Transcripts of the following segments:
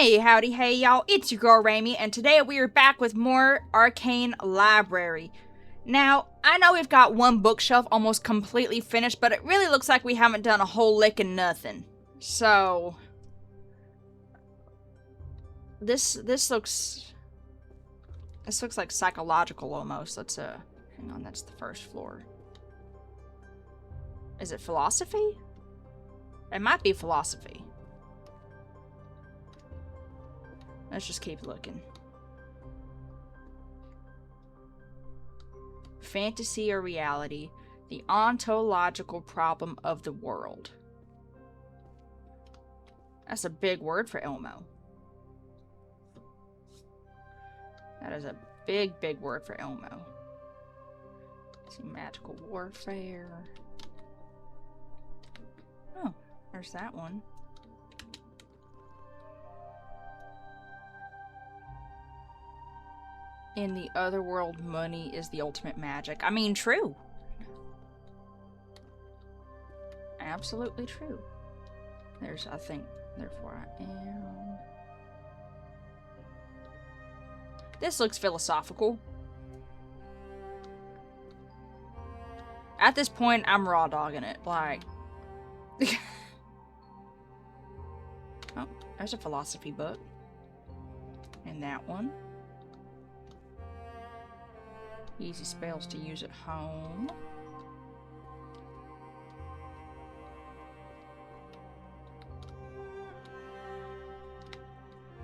Hey, howdy, hey, y'all, it's your girl Raimi, and today we are back with more Arcane Library. Now, I know we've got one bookshelf almost completely finished, but it really looks like we haven't done a whole lick of nothing. So, this looks like psychological almost. Let's, hang on, that's the first floor. Is it philosophy? It might be philosophy. Let's just keep looking. Fantasy or reality? The ontological problem of the world. That's a big word for Elmo. That is a big, big word for Elmo. See, magical warfare. Oh, there's that one. In the other world, money is the ultimate magic. I mean, true. Absolutely true. There's, I think, therefore I am. This looks philosophical. At this point, I'm raw dogging it. Like, oh, there's a philosophy book. And that one. Easy spells to use at home.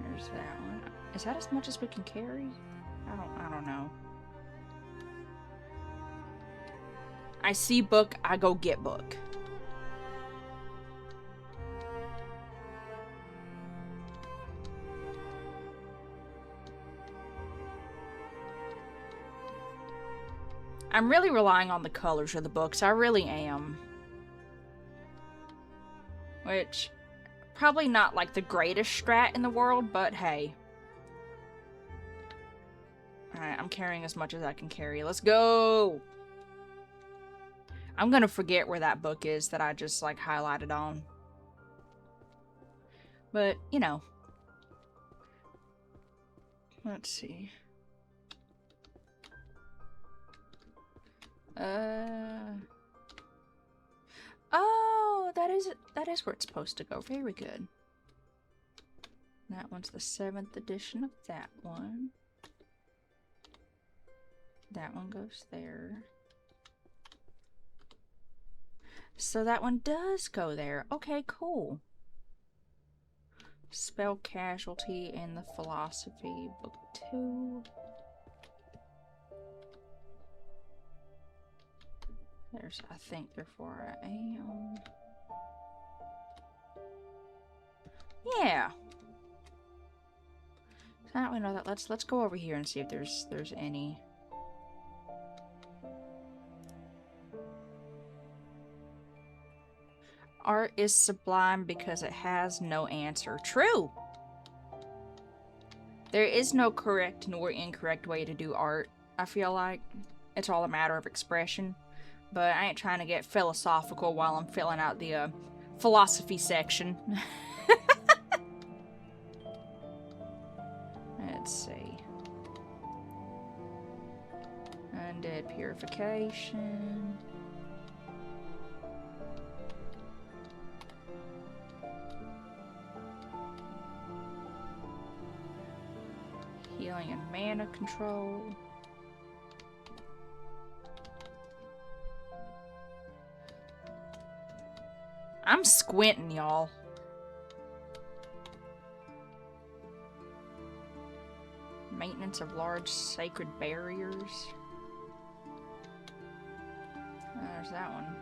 There's that one. Is that as much as we can carry? I don't know. I see book, I go get book. I'm really relying on the colors of the books. I really am. Which, probably not like the greatest strat in the world, but hey. Alright, I'm carrying as much as I can carry. Let's go! I'm gonna forget where that book is that I just like highlighted on. But, you know. Let's see. Oh, that is where it's supposed to go. Very good. That one's the 7th edition of that one. That one goes there. So that one does go there. Okay, cool. Spell Casualty in the Philosophy, Book 2. There's, I think, therefore I am. Yeah. So now we know that. Let's go over here and see if there's any. Art is sublime because it has no answer. True. There is no correct nor incorrect way to do art. I feel like it's all a matter of expression. But I ain't trying to get philosophical while I'm filling out the philosophy section. Let's see. Undead Purification. Healing and mana control. I'm squinting, y'all. Maintenance of large sacred barriers. There's that one.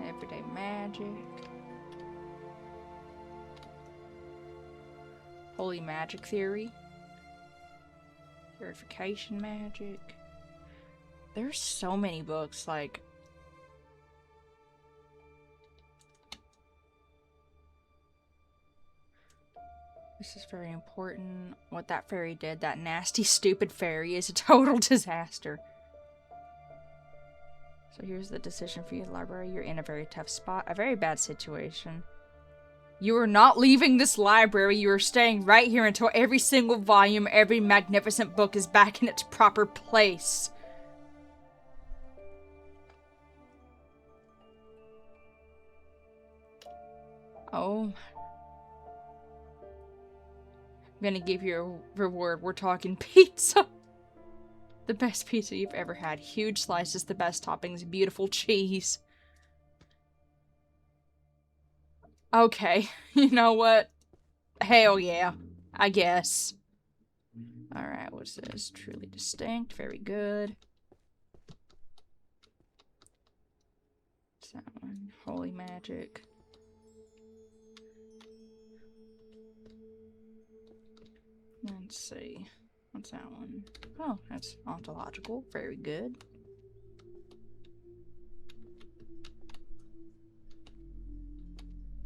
Everyday magic. Holy magic theory. Purification magic. There's so many books, like... This is very important. What that fairy did, that nasty, stupid fairy, is a total disaster. So here's the decision for you, library. You're in a very tough spot. A very bad situation. You are not leaving this library. You are staying right here until every single volume, every magnificent book is back in its proper place. Oh. I'm gonna give you a reward. We're talking pizza. The best pizza you've ever had. Huge slices, the best toppings, beautiful cheese. Okay, you know what? Hell yeah, I guess. Alright, what's this? Truly distinct, very good. What's that one? Holy magic. Let's see. What's that one? Oh, that's ontological, very good.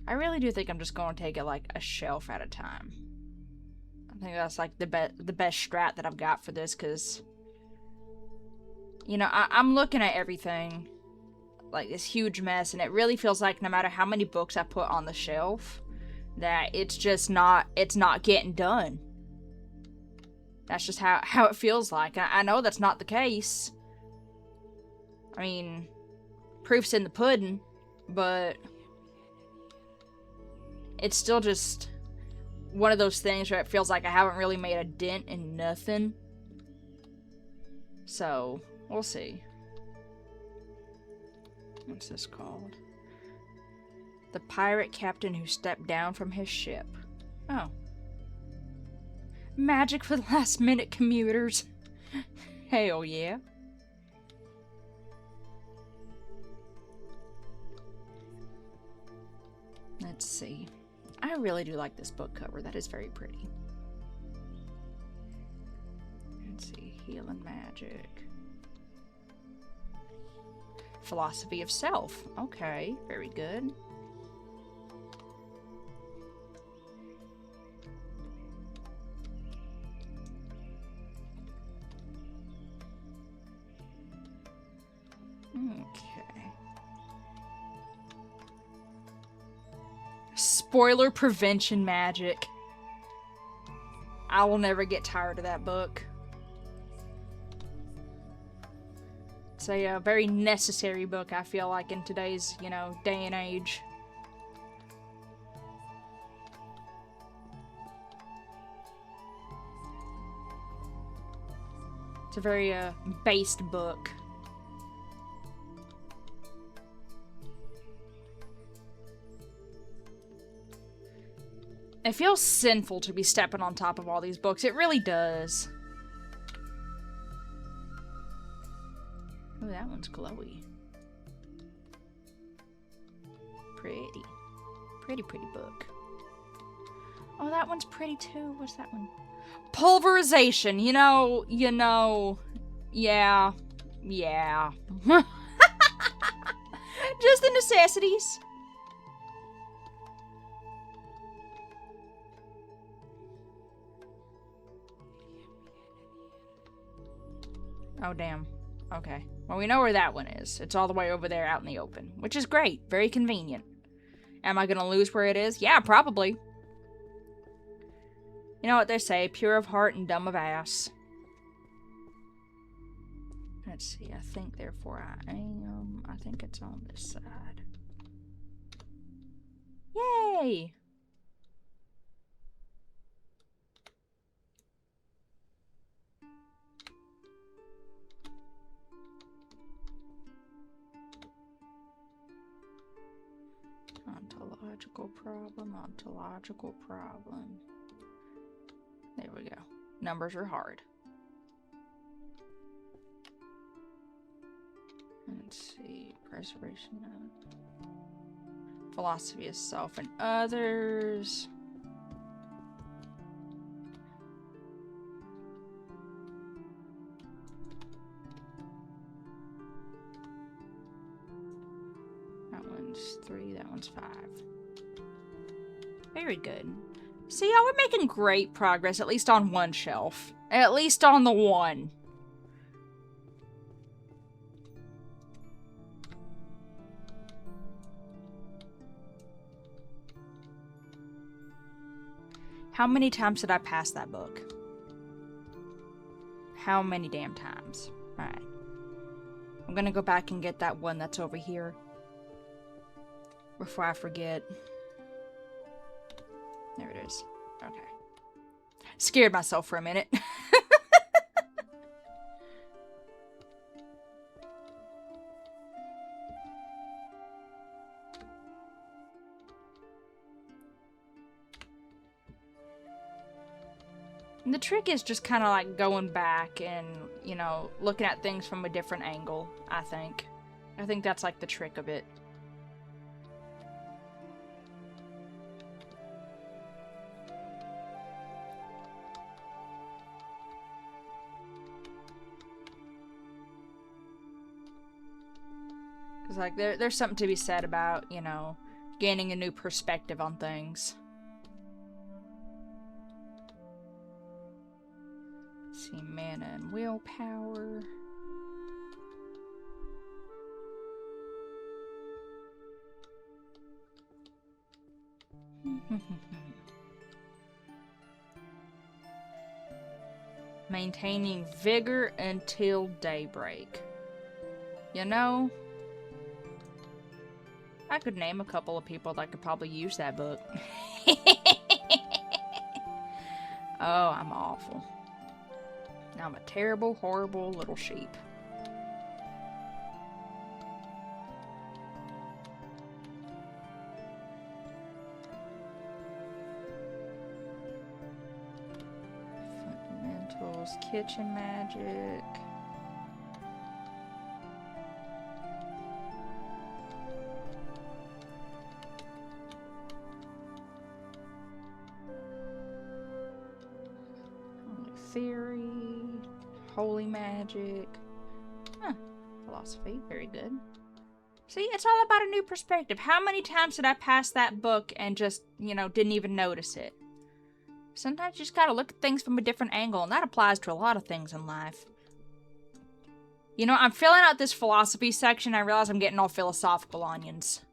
I really do think I'm just going to take it like a shelf at a time. I think that's like the best strat that I've got for this, because, you know, I'm looking at everything like this huge mess, and it really feels like no matter how many books I put on the shelf, that it's just not, it's not getting done. That's just how it feels like. I know that's not the case. I mean, proof's in the pudding, but it's still just one of those things where it feels like I haven't really made a dent in nothing. So, we'll see. What's this called? The pirate captain who stepped down from his ship. Oh. Magic for last-minute commuters. Hell yeah. Let's see. I really do like this book cover. That is very pretty. Let's see. Healing magic. Philosophy of self. Okay, very good. Okay. Spoiler prevention magic. I will never get tired of that book. It's a very necessary book, I feel like, in today's, you know, day and age. It's a very, based book. It feels sinful to be stepping on top of all these books. It really does. Oh, that one's glowy. Pretty. Pretty book. Oh, that one's pretty too. What's that one? Pulverization. You know, yeah. Just the necessities. Oh, damn. Okay. Well, we know where that one is. It's all the way over there out in the open, which is great. Very convenient. Am I gonna lose where it is? Yeah, probably. You know what they say, pure of heart and dumb of ass. Let's see, I think therefore I am. I think it's on this side. Yay! Ontological problem. There we go. Numbers are hard. Let's see. Preservation of philosophy of self and others. That one's 3, that one's 5. Very good. See, y'all, we're making great progress, at least on one shelf. At least on the one. How many times did I pass that book? How many damn times? Alright. I'm gonna go back and get that one that's over here. Before I forget. There it is. Okay. Scared myself for a minute. The trick is just kind of like going back and, you know, looking at things from a different angle, I think. I think that's like the trick of it. Because, like, there's something to be said about, you know, gaining a new perspective on things. Let's see, mana and willpower. Maintaining vigor until daybreak. You know, I could name a couple of people that could probably use that book. Oh, I'm awful. I'm a terrible, horrible little sheep. Fundamentals, kitchen magic. Theory, holy magic, philosophy, very good. See, it's all about a new perspective. How many times did I pass that book and just, you know, didn't even notice it? Sometimes you just gotta look at things from a different angle, and that applies to a lot of things in life. You know, I'm filling out this philosophy section, I realize I'm getting all philosophical onions.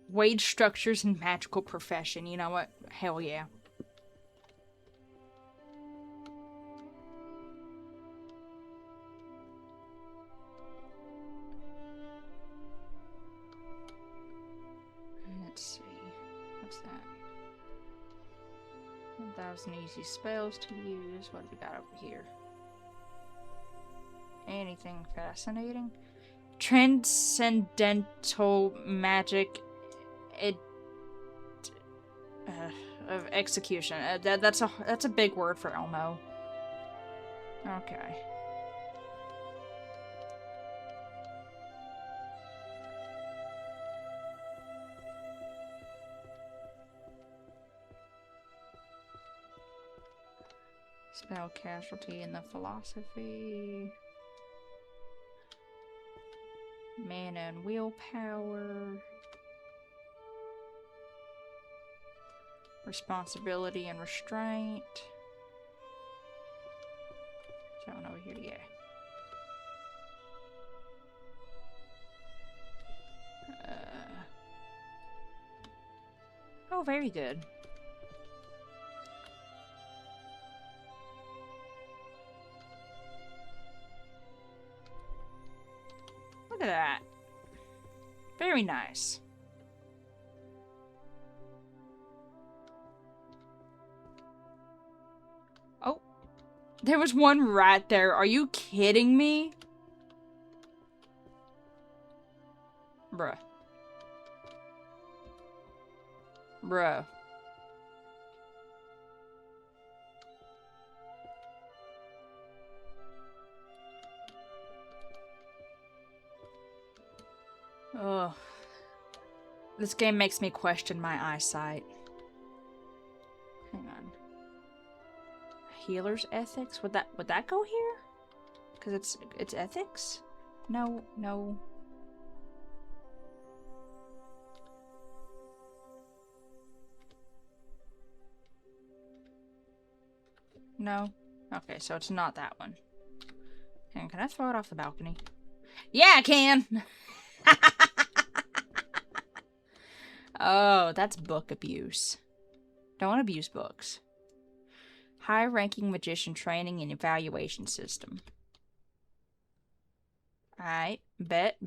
Wage structures and magical profession. You know what? Hell yeah. Let's see. What's that? 1,000 easy spells to use. What do we got over here? Anything fascinating? Transcendental magic. Of execution. That's a big word for Elmo. Okay. Spell casualty in the philosophy. Mana and willpower. Responsibility and restraint. Is that one over here? Yeah. Oh, very good. Look at that. Very nice. Oh, there was one right there. Are you kidding me? Bruh. Bruh. Ugh. This game makes me question my eyesight. Hang on. Healer's ethics? Would that go here? Because it's ethics? No, no. No? Okay, so it's not that one. And can I throw it off the balcony? Yeah, I can! Oh, that's book abuse. Don't abuse books. High-ranking magician training and evaluation system. Alright. Bet.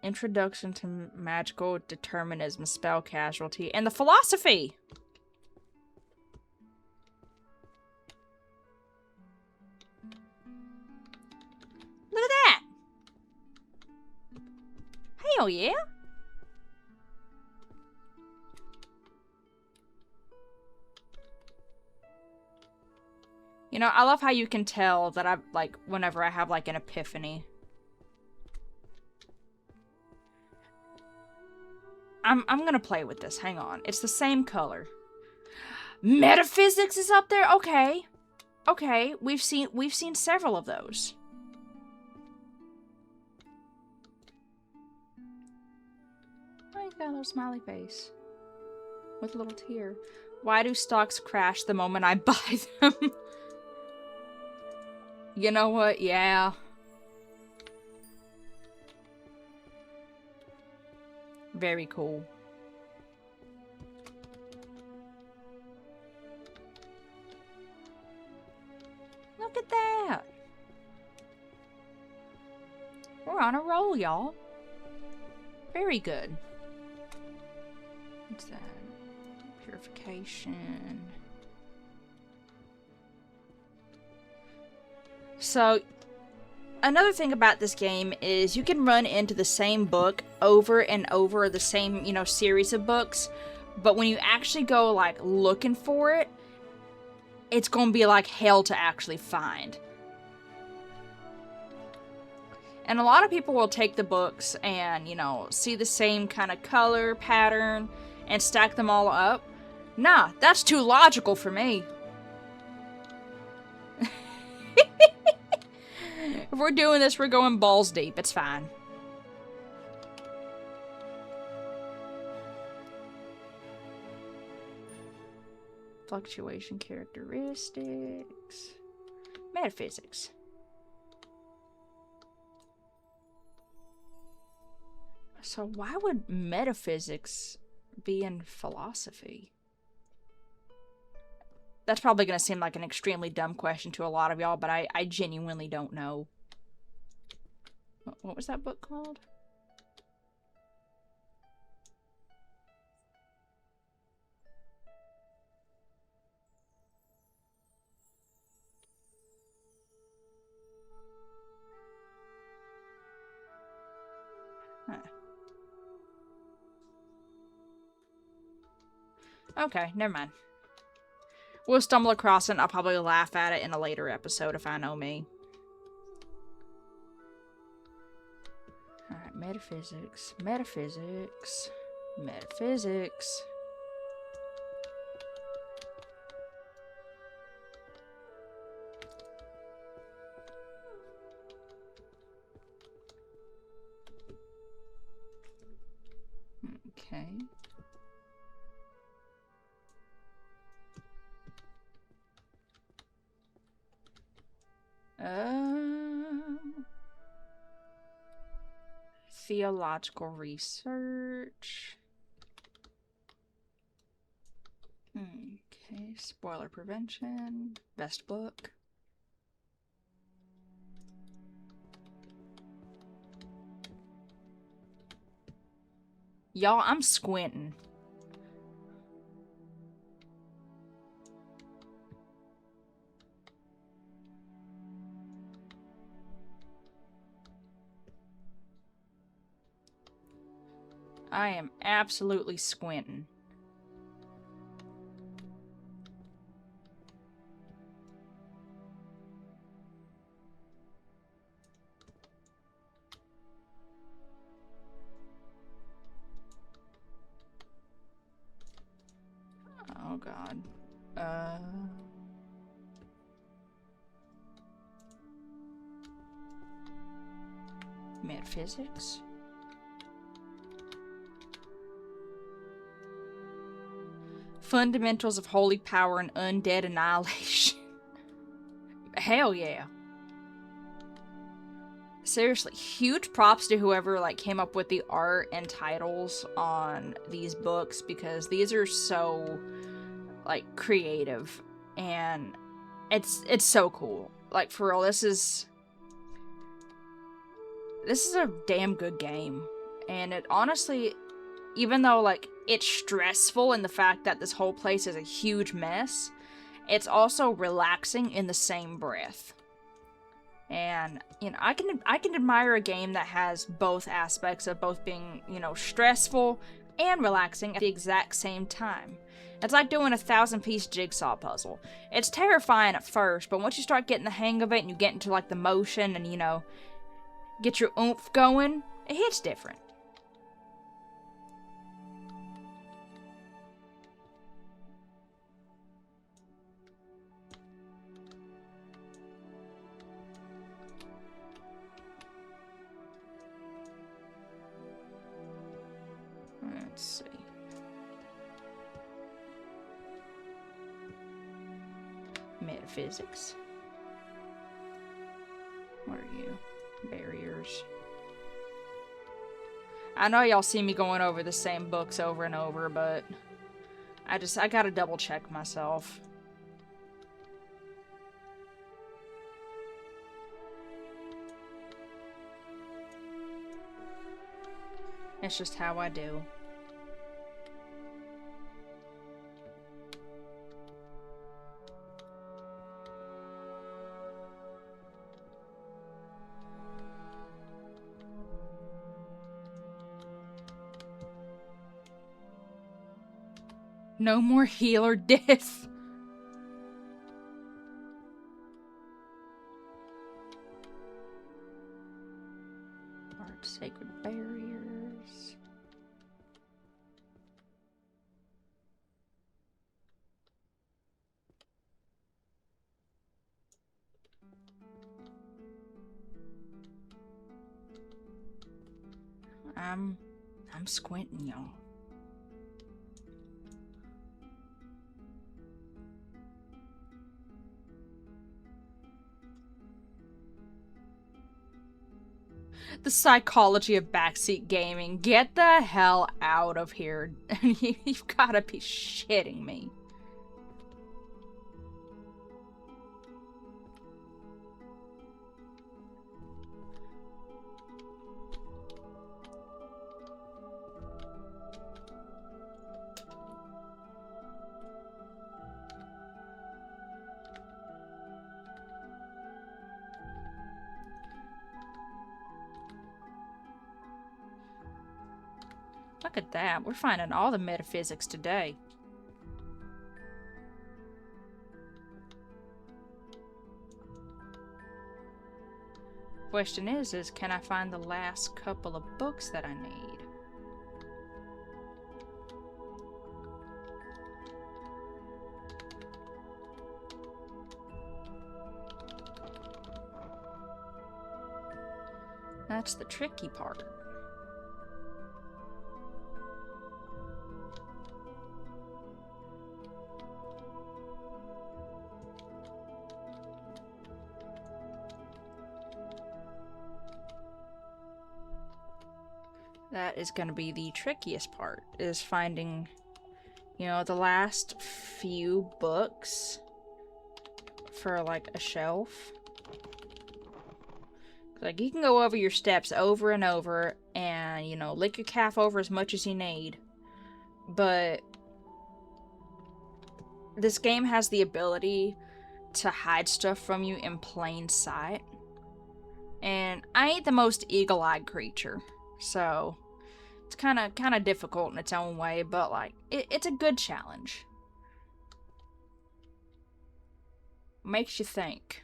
Introduction to Magical Determinism, Spell Casualty, and the Philosophy! Look at that! Hell yeah! You know, I love how you can tell that I've, like, whenever I have, like, an epiphany. I'm gonna play with this. Hang on. It's the same color. Metaphysics is up there? Okay. Okay. We've seen several of those. Oh, he's got a little smiley face. With a little tear. Why do stocks crash the moment I buy them? You know what? Yeah. Very cool. Look at that. We're on a roll, y'all. Very good. What's that? Purification. So, another thing about this game is you can run into the same book over and over, the same, you know, series of books, but when you actually go, like, looking for it, it's gonna be like hell to actually find. And a lot of people will take the books and, you know, see the same kind of color pattern and stack them all up. Nah, that's too logical for me. If we're doing this, we're going balls deep. It's fine. Fluctuation characteristics. Metaphysics. So why would metaphysics be in philosophy? That's probably going to seem like an extremely dumb question to a lot of y'all, but I genuinely don't know. What was that book called? Huh. Okay, never mind. We'll stumble across it and I'll probably laugh at it in a later episode if I know me. Alright, metaphysics. Metaphysics. Metaphysics. Okay. Theological research. Okay, spoiler prevention. Best book. Y'all, I'm squinting. I am absolutely squinting. Oh god. Metaphysics. Fundamentals of Holy Power and Undead Annihilation. Hell yeah. Seriously, huge props to whoever like came up with the art and titles on these books, because these are so like creative and it's so cool. Like for real, this is a damn good game. And it honestly, even though like it's stressful in the fact that this whole place is a huge mess, it's also relaxing in the same breath. And, you know, I can admire a game that has both aspects of both being, you know, stressful and relaxing at the exact same time. It's like doing a 1,000-piece jigsaw puzzle. It's terrifying at first, but once you start getting the hang of it and you get into like the motion and, you know, get your oomph going, it hits different. Let's see. Metaphysics. What are you? Barriers. I know y'all see me going over the same books over and over, but I gotta double check myself. It's just how I do. No more healer death. Art sacred barriers. I'm squinting, y'all. The psychology of backseat gaming. Get the hell out of here. You've gotta be shitting me. Look at that. We're finding all the metaphysics today. Question is can I find the last couple of books that I need? That's the tricky part. That is going to be the trickiest part, is finding, you know, the last few books for, like, a shelf. Like, you can go over your steps over and over and, you know, lick your calf over as much as you need. But this game has the ability to hide stuff from you in plain sight. And I ain't the most eagle-eyed creature. So, it's kind of difficult in its own way, but, like, it's a good challenge. Makes you think.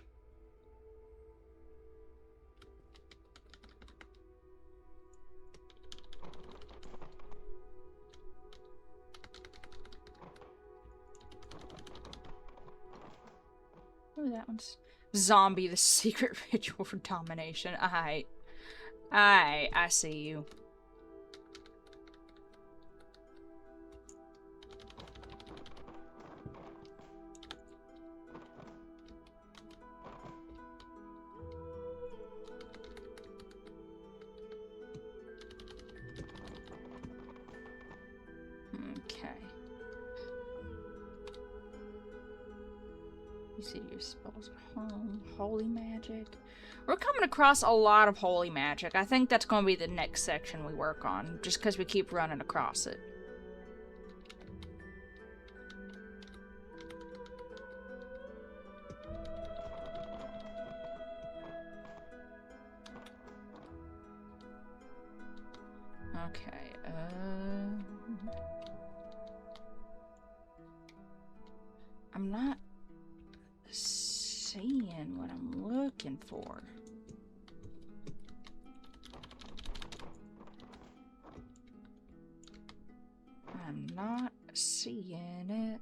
Ooh, that one's... Zombie, the secret ritual for domination. Alright. I see you. Okay. You see your spells at home. Holy magic. We're coming across a lot of holy magic. I think that's going to be the next section we work on, just because we keep running across it. Okay, I'm not seeing what I'm looking for. I'm not seeing it.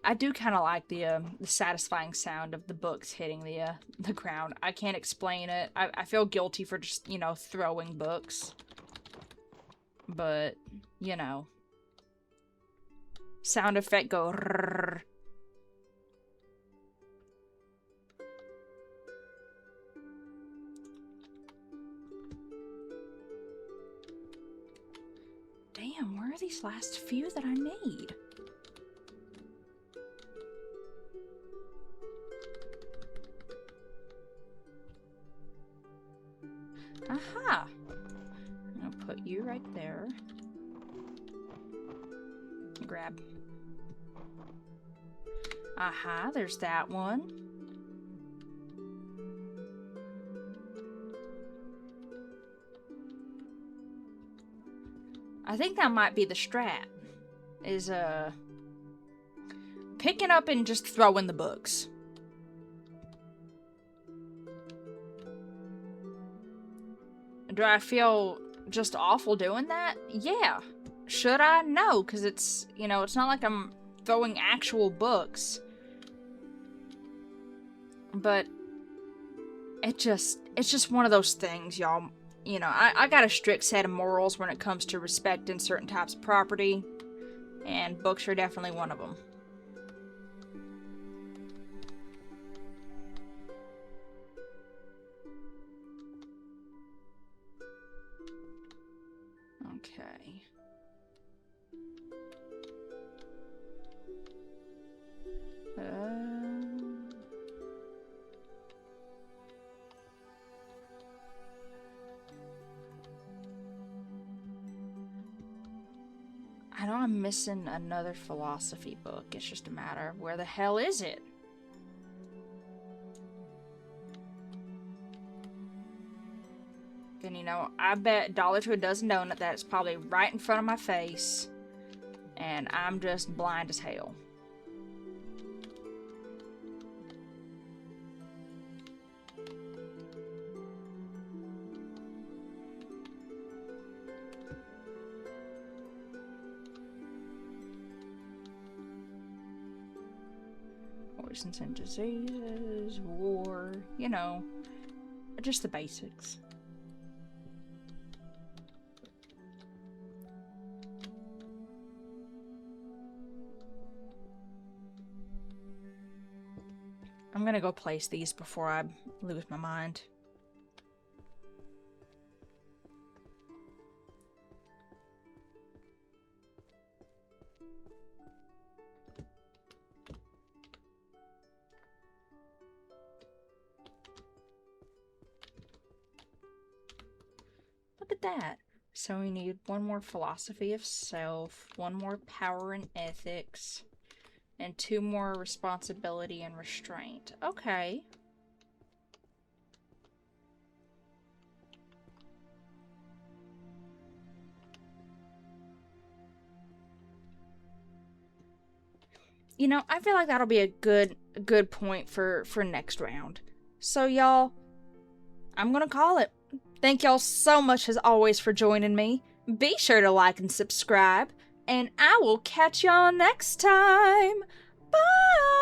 I do kind of like the satisfying sound of the books hitting the ground. I can't explain it. I feel guilty for just, you know, throwing books. But, you know. Sound effect go rrrr. Damn, where are these last few that I need? Aha! I'll put you right there. Grab. Aha, there's that one. I think that might be the strat. Is, picking up and just throwing the books. Do I feel just awful doing that? Yeah. Should I? No, because it's, you know, it's not like I'm throwing actual books. But it's just one of those things, y'all. You know, I got a strict set of morals when it comes to respecting certain types of property, and books are definitely one of them. Okay. I know I'm missing another philosophy book. It's just a matter of where the hell is it? And you know, I bet $1 to a dozen donut that it's probably right in front of my face, and I'm just blind as hell. Poisons and diseases, war, you know, just the basics. I'm gonna go place these before I lose my mind. Look at that. So we need one more philosophy of self, one more power and ethics, and 2 more responsibility and restraint. Okay. You know, I feel like that'll be a good point for next round. So y'all, I'm gonna call it. Thank y'all so much as always for joining me. Be sure to like and subscribe, and I will catch y'all next time. Bye!